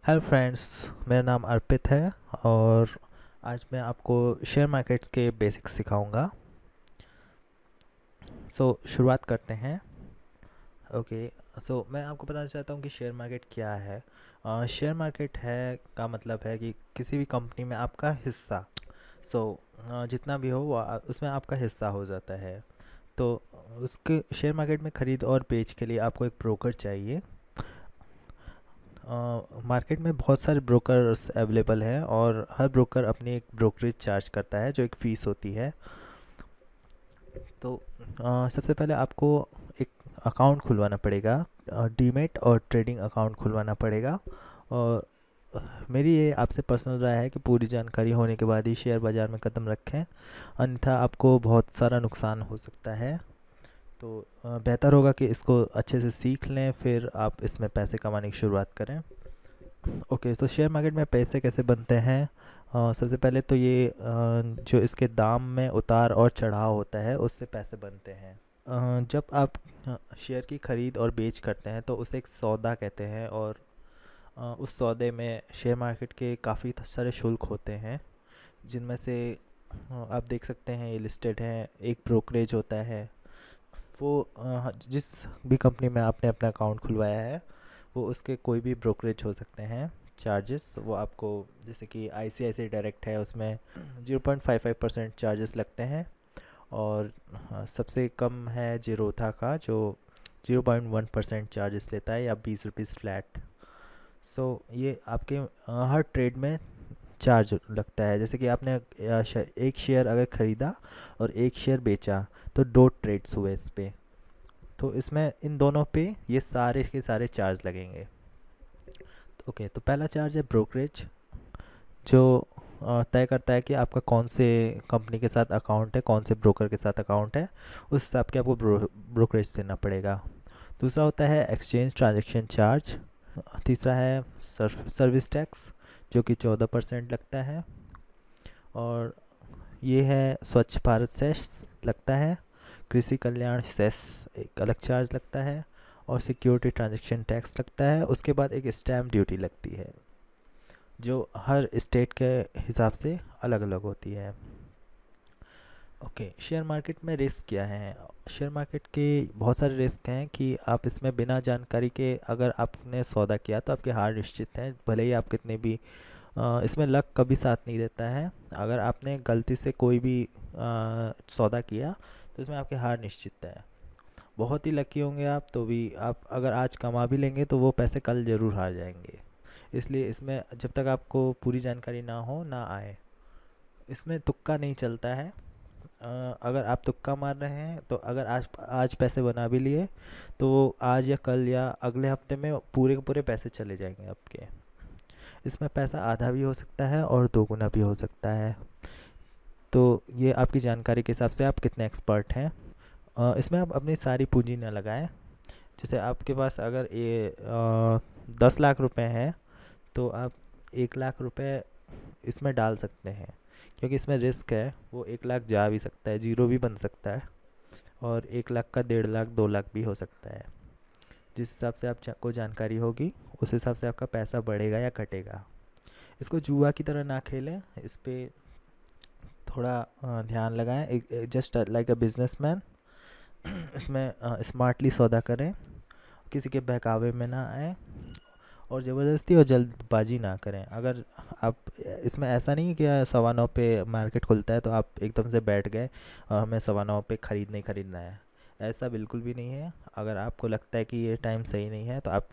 Hello friends, मेरा नाम अर्पित है और आज मैं आपको शेयर मार्केट्स के बेसिक्स सिखाऊंगा। शुरुआत करते हैं। ओके। मैं आपको बताना चाहता हूँ कि शेयर मार्केट क्या है। शेयर मार्केट है का मतलब है कि किसी भी कंपनी में आपका हिस्सा। सो जितना भी हो वो उसमें आपका हिस्सा हो जाता है। तो उसके शेयर मार्केट में ख़रीद और बेच के लिए आपको एक ब्रोकर चाहिए। मार्केट में बहुत सारे ब्रोकर्स अवेलेबल हैं और हर ब्रोकर अपनी एक ब्रोकरेज चार्ज करता है जो एक फ़ीस होती है। तो सबसे पहले आपको एक अकाउंट खुलवाना पड़ेगा, डीमैट और ट्रेडिंग अकाउंट खुलवाना पड़ेगा। और मेरी ये आपसे पर्सनल राय है कि पूरी जानकारी होने के बाद ही शेयर बाज़ार में कदम रखें, अन्यथा आपको बहुत सारा नुकसान हो सकता है। तो बेहतर होगा कि इसको अच्छे से सीख लें, फिर आप इसमें पैसे कमाने की शुरुआत करें। ओके, तो शेयर मार्केट में पैसे कैसे बनते हैं? सबसे पहले तो ये जो इसके दाम में उतार और चढ़ाव होता है उससे पैसे बनते हैं। जब आप शेयर की ख़रीद और बेच करते हैं तो उसे एक सौदा कहते हैं और उस सौदे में शेयर मार्केट के काफ़ी सारे शुल्क होते हैं, जिनमें से आप देख सकते हैं ये लिस्टेड हैं। एक ब्रोकरेज होता है, वो जिस भी कंपनी में आपने अपना अकाउंट खुलवाया है वो उसके कोई भी ब्रोकरेज हो सकते हैं। चार्जेस वो आपको, जैसे कि आईसीआईसीआई डायरेक्ट है, उसमें 0.55% चार्जेस लगते हैं। और सबसे कम है जीरोथा का, जो 0.1% चार्जेस लेता है, या 20 रुपीज़ फ्लैट। ये आपके हर ट्रेड में चार्ज लगता है। जैसे कि आपने एक शेयर अगर ख़रीदा और एक शेयर बेचा तो दो ट्रेड्स हुए इस पे। तो इसमें इन दोनों पे ये सारे के सारे चार्ज लगेंगे। ओके, तो पहला चार्ज है ब्रोकरेज, जो तय करता है कि आपका कौन से कंपनी के साथ अकाउंट है, कौन से ब्रोकर के साथ अकाउंट है, उस हिसाब के आपको ब्रोकरेज देना पड़ेगा। दूसरा होता है एक्सचेंज ट्रांजैक्शन चार्ज। तीसरा है सर्विस टैक्स, जो कि 14% लगता है। और ये है स्वच्छ भारत सेस लगता है। कृषि कल्याण सेस एक अलग चार्ज लगता है। और सिक्योरिटी ट्रांजैक्शन टैक्स लगता है। उसके बाद एक स्टैम्प ड्यूटी लगती है, जो हर स्टेट के हिसाब से अलग अलग होती है। ओके, शेयर मार्केट में रिस्क क्या है? शेयर मार्केट के बहुत सारे रिस्क हैं कि आप इसमें बिना जानकारी के अगर आपने सौदा किया तो आपकी हार निश्चित है, भले ही आप कितने भी इसमें लक कभी साथ नहीं देता है। अगर आपने गलती से कोई भी सौदा किया तो इसमें आपकी हार निश्चित है। बहुत ही लकी होंगे आप तो भी, आप अगर आज कमा भी लेंगे तो वो पैसे कल ज़रूर हार जाएंगे। इसलिए इसमें जब तक आपको पूरी जानकारी ना हो ना आए, इसमें तुक्का नहीं चलता है। अगर आप तुक्का मार रहे हैं तो अगर आज आज पैसे बना भी लिए तो वो आज या कल या अगले हफ्ते में पूरे के पूरे पैसे चले जाएंगे आपके। इसमें पैसा आधा भी हो सकता है और दोगुना भी हो सकता है। तो ये आपकी जानकारी के हिसाब से आप कितने एक्सपर्ट हैं। इसमें आप अपनी सारी पूंजी ना लगाएं। जैसे आपके पास अगर ये 10 लाख रुपए हैं तो आप 1 लाख रुपए इसमें डाल सकते हैं, क्योंकि इसमें रिस्क है। वो 1 लाख जा भी सकता है, जीरो भी बन सकता है, और 1 लाख का 1.5 लाख 2 लाख भी हो सकता है। जिस हिसाब से आपको जानकारी होगी उस हिसाब से आपका पैसा बढ़ेगा या घटेगा। इसको जुआ की तरह ना खेलें, इस पे थोड़ा ध्यान लगाएं, जस्ट लाइक अ बिजनेसमैन। इसमें स्मार्टली सौदा करें, किसी के बहकावे में ना आए, और ज़बरदस्ती और जल्दबाजी ना करें। अगर आप इसमें ऐसा नहीं है कि 9:15 पे मार्केट खुलता है तो आप एकदम से बैठ गए और हमें 9:15 पे खरीदना है, ऐसा बिल्कुल भी नहीं है। अगर आपको लगता है कि ये टाइम सही नहीं है तो आप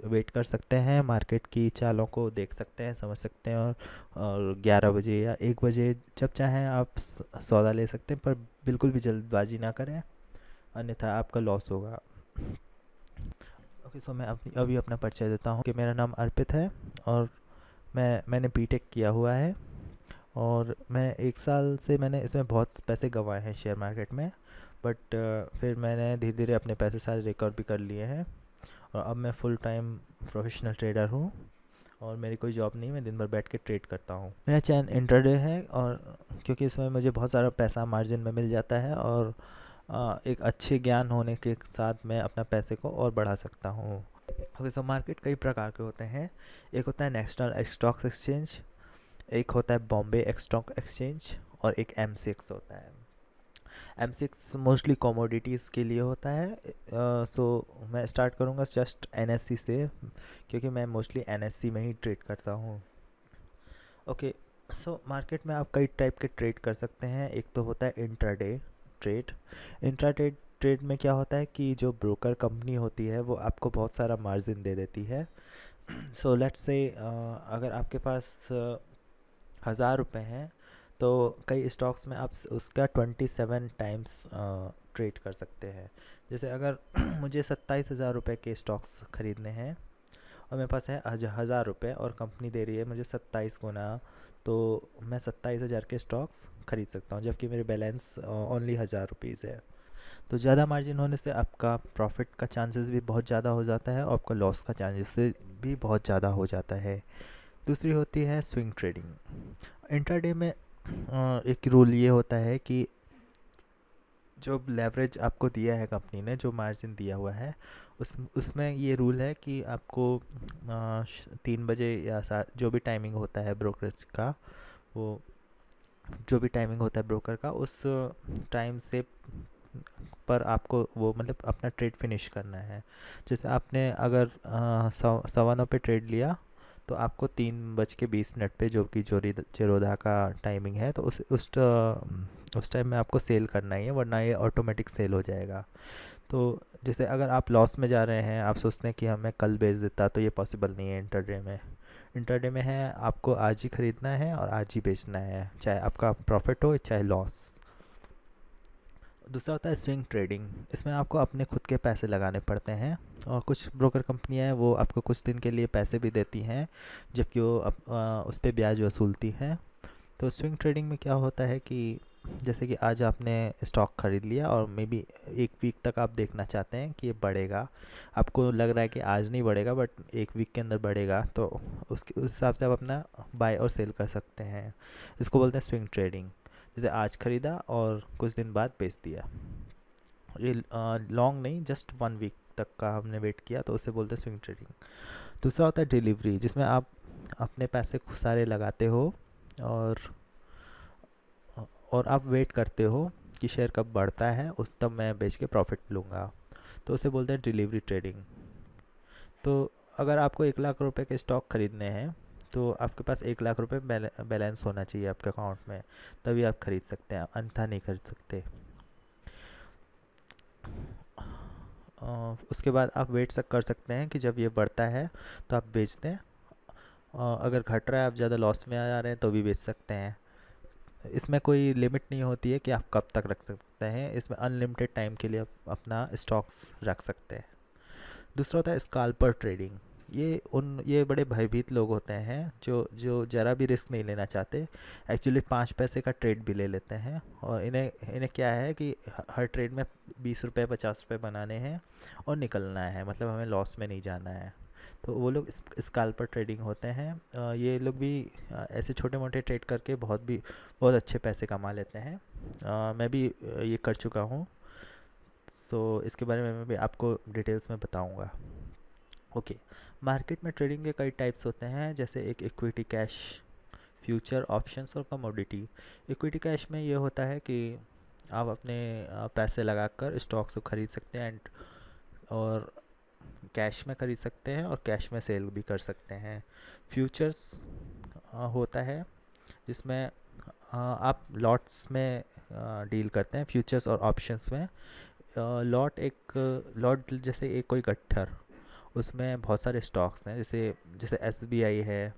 वेट कर सकते हैं, मार्केट की चालों को देख सकते हैं, समझ सकते हैं, और 11 बजे या 1 बजे जब चाहें आप सौदा ले सकते हैं, पर बिल्कुल भी जल्दबाजी ना करें, अन्यथा आपका लॉस होगा। ओके, मैं अभी अपना परिचय देता हूँ कि मेरा नाम अर्पित है और मैंने बीटेक किया हुआ है। और मैं 1 साल से मैंने इसमें बहुत पैसे गंवाए हैं शेयर मार्केट में, बट फिर मैंने धीरे धीरे अपने पैसे सारे रिकवर भी कर लिए हैं। और अब मैं फुल टाइम प्रोफेशनल ट्रेडर हूँ और मेरी कोई जॉब नहीं, मैं दिन भर बैठ के ट्रेड करता हूँ। मेरा चैन इंट्राडे है, और क्योंकि इसमें मुझे बहुत सारा पैसा मार्जिन में मिल जाता है, और एक अच्छे ज्ञान होने के साथ मैं अपना पैसे को और बढ़ा सकता हूँ। ओके, सो मार्केट कई प्रकार के होते हैं। एक होता है नेशनल स्टॉक एक्सचेंज, एक होता है बॉम्बे स्टॉक एक्सचेंज, और एक M6 होता है। M6 मोस्टली कमोडिटीज़ के लिए होता है। सो मैं स्टार्ट करूँगा जस्ट NSE से, क्योंकि मैं मोस्टली NSE में ही ट्रेड करता हूँ। ओके, सो मार्केट में आप कई टाइप के ट्रेड कर सकते हैं। एक तो होता है इंट्राडे ट्रेड। इंट्राडे ट्रेड में क्या होता है कि जो ब्रोकर कंपनी होती है वो आपको बहुत सारा मार्जिन दे देती है। सो लेट्स से अगर आपके पास 1,000 रुपये हैं, तो कई स्टॉक्स में आप उसका 27 टाइम्स ट्रेड कर सकते हैं। जैसे अगर मुझे 27,000 रुपये के स्टॉक्स ख़रीदने हैं और मेरे पास है 1,000 रुपये और कंपनी दे रही है मुझे 27 गुना, तो मैं 27,000 के स्टॉक्स खरीद सकता हूँ, जबकि मेरे बैलेंस ओनली 1,000 रुपीज़ है। तो ज़्यादा मार्जिन होने से आपका प्रॉफिट का चांसेस भी बहुत ज़्यादा हो जाता है और आपका लॉस का चांसेस भी बहुत ज़्यादा हो जाता है। दूसरी होती है स्विंग ट्रेडिंग। इंट्राडे में एक रूल ये होता है कि जो लेवरेज आपको दिया है कंपनी ने, जो मार्जिन दिया हुआ है, उसमें ये रूल है कि आपको 3 बजे या जो भी टाइमिंग होता है ब्रोकरेज का, वो जो भी टाइमिंग होता है ब्रोकर का, उस टाइम से पर आपको वो मतलब अपना ट्रेड फिनिश करना है। जैसे आपने अगर 9:15 पे ट्रेड लिया, तो आपको 3:20 पे, जो कि जेरोधा का टाइमिंग है, तो उस टाइम में आपको सेल करना ही है, वरना ये ऑटोमेटिक सेल हो जाएगा। तो जैसे अगर आप लॉस में जा रहे हैं, आप सोचते हैं कि हमें कल बेच देता, तो ये पॉसिबल नहीं है इंटरडे में। इंटरडे में है आपको आज ही ख़रीदना है और आज ही बेचना है, चाहे आपका प्रॉफिट हो चाहे लॉस। दूसरा होता है स्विंग ट्रेडिंग। इसमें आपको अपने खुद के पैसे लगाने पड़ते हैं, और कुछ ब्रोकर कंपनियां हैं वो आपको कुछ दिन के लिए पैसे भी देती हैं, जबकि वो उस पर ब्याज वसूलती हैं। तो स्विंग ट्रेडिंग में क्या होता है कि जैसे कि आज आपने स्टॉक खरीद लिया और मे बी 1 वीक तक आप देखना चाहते हैं कि ये बढ़ेगा। आपको लग रहा है कि आज नहीं बढ़ेगा, बट 1 वीक के अंदर बढ़ेगा, तो उस हिसाब से आप अपना बाय और सेल कर सकते हैं। इसको बोलते हैं स्विंग ट्रेडिंग। जैसे आज ख़रीदा और कुछ दिन बाद बेच दिया। ये लॉन्ग नहीं, जस्ट 1 वीक तक का हमने वेट किया, तो उसे बोलते हैं स्विंग ट्रेडिंग। दूसरा होता है डिलीवरी, जिसमें आप अपने पैसे सारे लगाते हो और आप वेट करते हो कि शेयर कब बढ़ता है, उस तब मैं बेच के प्रॉफिट लूँगा, तो उसे बोलते हैं डिलीवरी ट्रेडिंग। तो अगर आपको 1,00,000 रुपए के स्टॉक खरीदने हैं, तो आपके पास 1,00,000 रुपए बैलेंस होना चाहिए आपके अकाउंट में, तभी आप खरीद सकते हैं, अन्यथा नहीं खरीद सकते। उसके बाद आप वेट कर सकते हैं कि जब ये बढ़ता है तो आप बेच दें। अगर घट रहा है, आप ज़्यादा लॉस में आ जा रहे हैं, तो भी बेच सकते हैं। इसमें कोई लिमिट नहीं होती है कि आप कब तक रख सकते हैं, इसमें अनलिमिटेड टाइम के लिए आप अपना स्टॉक्स रख सकते हैं। दूसरा होता है स्काल्पर ट्रेडिंग। ये बड़े भयभीत लोग होते हैं जो जो ज़रा भी रिस्क नहीं लेना चाहते। एक्चुअली 5 पैसे का ट्रेड भी ले लेते हैं, और इन्हें क्या है कि हर ट्रेड में 20 रुपये 50 रुपये बनाने हैं और निकलना है, मतलब हमें लॉस में नहीं जाना है। तो वो लोग स्काल्पर ट्रेडिंग होते हैं। ये लोग भी ऐसे छोटे मोटे ट्रेड करके बहुत अच्छे पैसे कमा लेते हैं। मैं भी ये कर चुका हूँ। सो इसके बारे में मैं भी आपको डिटेल्स में बताऊँगा। ओके, मार्केट में ट्रेडिंग के कई टाइप्स होते हैं, जैसे एक इक्विटी कैश, फ्यूचर, ऑप्शंस और कमोडिटी। इक्विटी कैश में ये होता है कि आप अपने पैसे लगाकर स्टॉक्स को ख़रीद सकते हैं, और कैश में ख़रीद सकते हैं और कैश में सेल भी कर सकते हैं। फ्यूचर्स होता है जिसमें आप लॉट्स में डील करते हैं। फ्यूचर्स और ऑप्शंस में लॉट जैसे एक कोई गट्ठर, उसमें बहुत सारे स्टॉक्स हैं, जैसे जैसे SBI है,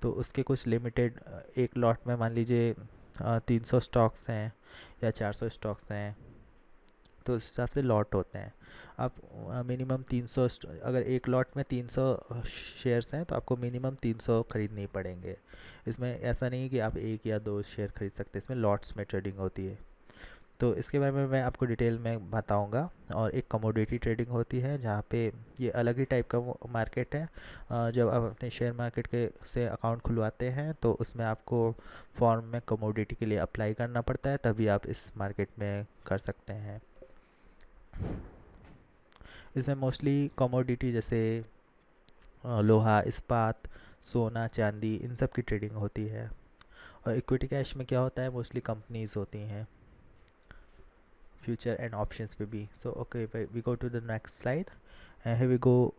तो उसके कुछ लिमिटेड, एक लॉट में मान लीजिए 300 स्टॉक्स हैं या 400 स्टॉक्स हैं, तो उस हिसाब से लॉट होते हैं। आप मिनिमम 300, अगर एक लॉट में 300 शेयर्स हैं, तो आपको मिनिमम 300 खरीदने ही पड़ेंगे। इसमें ऐसा नहीं कि आप 1 या 2 शेयर खरीद सकते, इसमें लॉट्स में ट्रेडिंग होती है। तो इसके बारे में मैं आपको डिटेल में बताऊंगा। और एक कमोडिटी ट्रेडिंग होती है, जहाँ पे ये अलग ही टाइप का मार्केट है। जब आप अपने शेयर मार्केट के से अकाउंट खुलवाते हैं, तो उसमें आपको फॉर्म में कमोडिटी के लिए अप्लाई करना पड़ता है, तभी आप इस मार्केट में कर सकते हैं। इसमें मोस्टली कमोडिटी जैसे लोहा, इस्पात, सोना, चांदी, इन सब की ट्रेडिंग होती है। और इक्विटी कैश में क्या होता है, मोस्टली कंपनीज होती हैं, फ्यूचर एंड ऑप्शंस पे भी। So okay, we go to the next slide and here we go.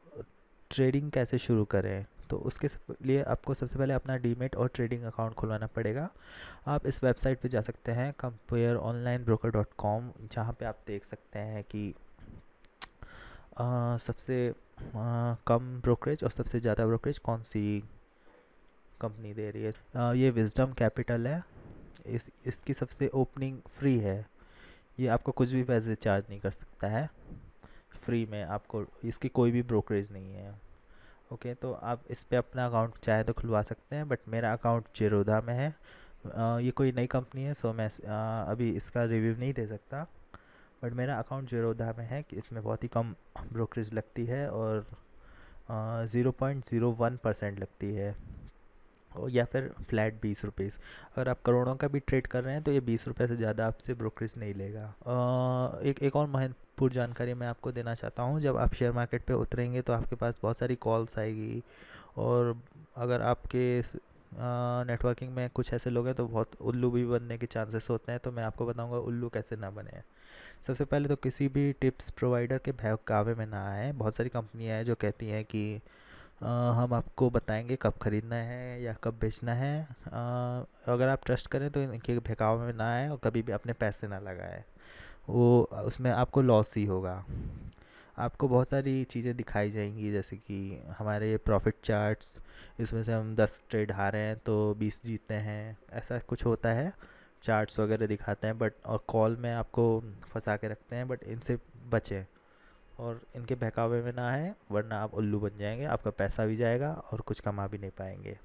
Trading कैसे शुरू करें, तो उसके लिए आपको सबसे पहले अपना डीमेट और ट्रेडिंग अकाउंट खुलवाना पड़ेगा। आप इस वेबसाइट पे जा सकते हैं compareonlinebroker.com, जहाँ पे आप देख सकते हैं कि सबसे कम ब्रोकरेज और सबसे ज़्यादा ब्रोकरेज कौन सी कंपनी दे रही है। ये विजडम कैपिटल है। इसकी सबसे ओपनिंग फ्री है, ये आपको कुछ भी पैसे चार्ज नहीं कर सकता है, फ्री में आपको, इसकी कोई भी ब्रोकरेज नहीं है। ओके, तो आप इस पे अपना अकाउंट चाहे तो खुलवा सकते हैं, बट मेरा अकाउंट जेरोधा में है। ये कोई नई कंपनी है, सो मैं अभी इसका रिव्यू नहीं दे सकता, बट मेरा अकाउंट जेरोधा में है कि इसमें बहुत ही कम ब्रोकरेज लगती है और 0.01% लगती है, या फिर फ्लैट 20 रुपीज़। अगर आप करोड़ों का भी ट्रेड कर रहे हैं तो ये 20 रुपये से ज़्यादा आपसे ब्रोकरेज नहीं लेगा। एक और महत्वपूर्ण जानकारी मैं आपको देना चाहता हूँ, जब आप शेयर मार्केट पे उतरेंगे तो आपके पास बहुत सारी कॉल्स आएगी, और अगर आपके नेटवर्किंग में कुछ ऐसे लोग हैं तो बहुत उल्लू भी बनने के चांसेस होते हैं। तो मैं आपको बताऊंगा उल्लू कैसे ना बने। सबसे पहले तो किसी भी टिप्स प्रोवाइडर के बहकावे में ना आए। बहुत सारी कंपनियां हैं जो कहती हैं कि हम आपको बताएंगे कब ख़रीदना है या कब बेचना है। अगर आप ट्रस्ट करें तो इनके बहकावे में ना आए और कभी भी अपने पैसे ना लगाएं, वो उसमें आपको लॉस ही होगा। आपको बहुत सारी चीज़ें दिखाई जाएंगी, जैसे कि हमारे प्रॉफिट चार्ट्स, इसमें से हम 10 ट्रेड हारे हैं तो 20 जीते हैं, ऐसा कुछ होता है। चार्ट्स वगैरह दिखाते हैं, बट और कॉल में आपको फंसा के रखते हैं, बट इनसे बचें और इनके बहकावे में ना आए, वरना आप उल्लू बन जाएंगे, आपका पैसा भी जाएगा और कुछ कमा भी नहीं पाएंगे।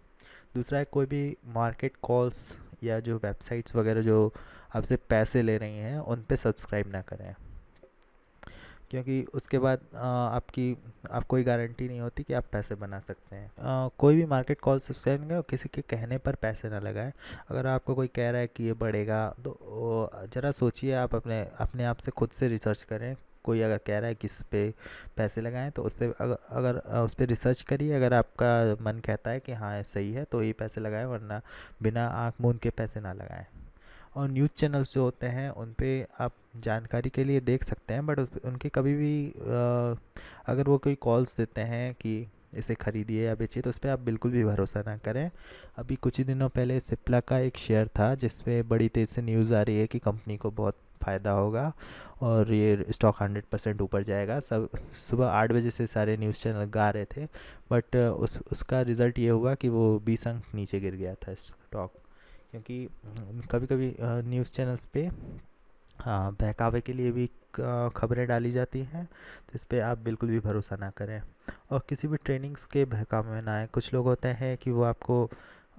दूसरा है, कोई भी मार्केट कॉल्स या जो वेबसाइट्स वगैरह जो आपसे पैसे ले रही हैं उन पे सब्सक्राइब ना करें, क्योंकि उसके बाद आपको कोई गारंटी नहीं होती कि आप पैसे बना सकते हैं। कोई भी मार्केट कॉल सब्सक्राइब नहीं करें और किसी के कहने पर पैसे ना लगाएं। अगर आपको कोई कह रहा है कि ये बढ़ेगा तो ज़रा सोचिए, आप अपने अपने आप से खुद से रिसर्च करें। कोई अगर कह रहा है कि इस पे पैसे लगाएं तो उससे अगर उस पर रिसर्च करिए। अगर आपका मन कहता है कि हाँ सही है तो ये पैसे लगाएं, वरना बिना आँख मूंद के पैसे ना लगाएं। और न्यूज़ चैनल्स जो होते हैं उन पे आप जानकारी के लिए देख सकते हैं, बट उनके कभी भी अगर वो कोई कॉल्स देते हैं कि इसे खरीदिए या बेचिए तो उस पर आप बिल्कुल भी भरोसा ना करें। अभी कुछ ही दिनों पहले सिप्ला का एक शेयर था जिस पे बड़ी तेज़ से न्यूज़ आ रही है कि कंपनी को बहुत फ़ायदा होगा और ये स्टॉक 100% ऊपर जाएगा। सब सुबह 8 बजे से सारे न्यूज़ चैनल गा रहे थे, बट उसका रिज़ल्ट ये हुआ कि वो 20 अंक नीचे गिर गया था स्टॉक। क्योंकि कभी कभी न्यूज़ चैनल्स पे हाँ बहकावे के लिए भी खबरें डाली जाती हैं, तो इस पे आप बिल्कुल भी भरोसा ना करें और किसी भी ट्रेनिंग्स के बहकावे में ना आए। कुछ लोग होते हैं कि वो आपको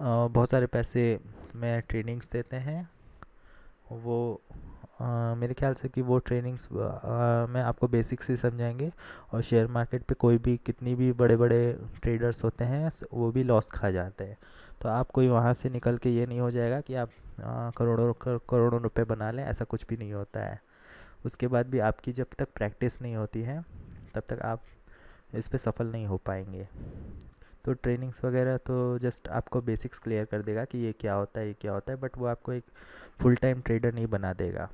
बहुत सारे पैसे में ट्रेनिंग्स देते हैं। वो मेरे ख्याल से कि वो ट्रेनिंग्स में आपको बेसिक्स ही समझाएंगे, और शेयर मार्केट पे कोई भी कितनी भी बड़े बड़े ट्रेडर्स होते हैं वो भी लॉस खा जाते हैं। तो आप कोई वहाँ से निकल के ये नहीं हो जाएगा कि आप करोड़ों रुपए बना लें, ऐसा कुछ भी नहीं होता है। उसके बाद भी आपकी जब तक प्रैक्टिस नहीं होती है तब तक आप इस पे सफल नहीं हो पाएंगे। तो ट्रेनिंग्स वगैरह तो जस्ट आपको बेसिक्स क्लियर कर देगा कि ये क्या होता है ये क्या होता है, बट वो आपको एक फुल टाइम ट्रेडर नहीं बना देगा।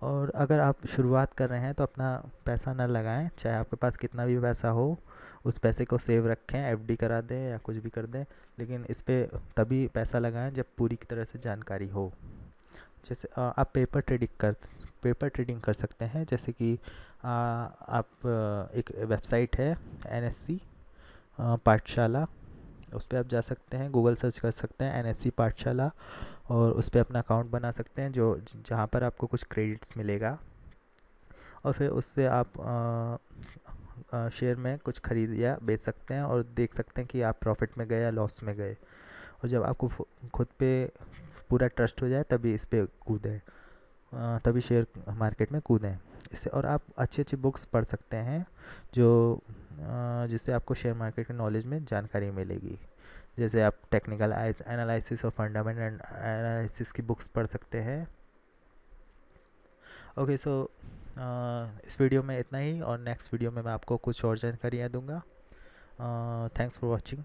और अगर आप शुरुआत कर रहे हैं तो अपना पैसा ना लगाएं, चाहे आपके पास कितना भी पैसा हो, उस पैसे को सेव रखें, एफडी करा दें या कुछ भी कर दें, लेकिन इस पे तभी पैसा लगाएं जब पूरी तरह से जानकारी हो। जैसे आप पेपर ट्रेडिंग कर सकते हैं, जैसे कि आप एक वेबसाइट है NSC पाठशाला, उस पर आप जा सकते हैं, गूगल सर्च कर सकते हैं NSC पाठशाला, और उस पर अपना अकाउंट बना सकते हैं जो जहाँ पर आपको कुछ क्रेडिट्स मिलेगा, और फिर उससे आप शेयर में कुछ खरीद या बेच सकते हैं और देख सकते हैं कि आप प्रॉफिट में गए या लॉस में गए। और जब आपको खुद पे पूरा ट्रस्ट हो जाए तभी इस पे कूदें, तभी शेयर मार्केट में कूदें इससे। और आप अच्छी अच्छी बुक्स पढ़ सकते हैं जो जिससे आपको शेयर मार्केट के नॉलेज में जानकारी मिलेगी। जैसे आप टेक्निकल एनालिसिस और फंडामेंटल एनालिसिस की बुक्स पढ़ सकते हैं। ओके, सो इस वीडियो में इतना ही, और नेक्स्ट वीडियो में मैं आपको कुछ और जानकारियाँ दूंगा। Thanks for watching.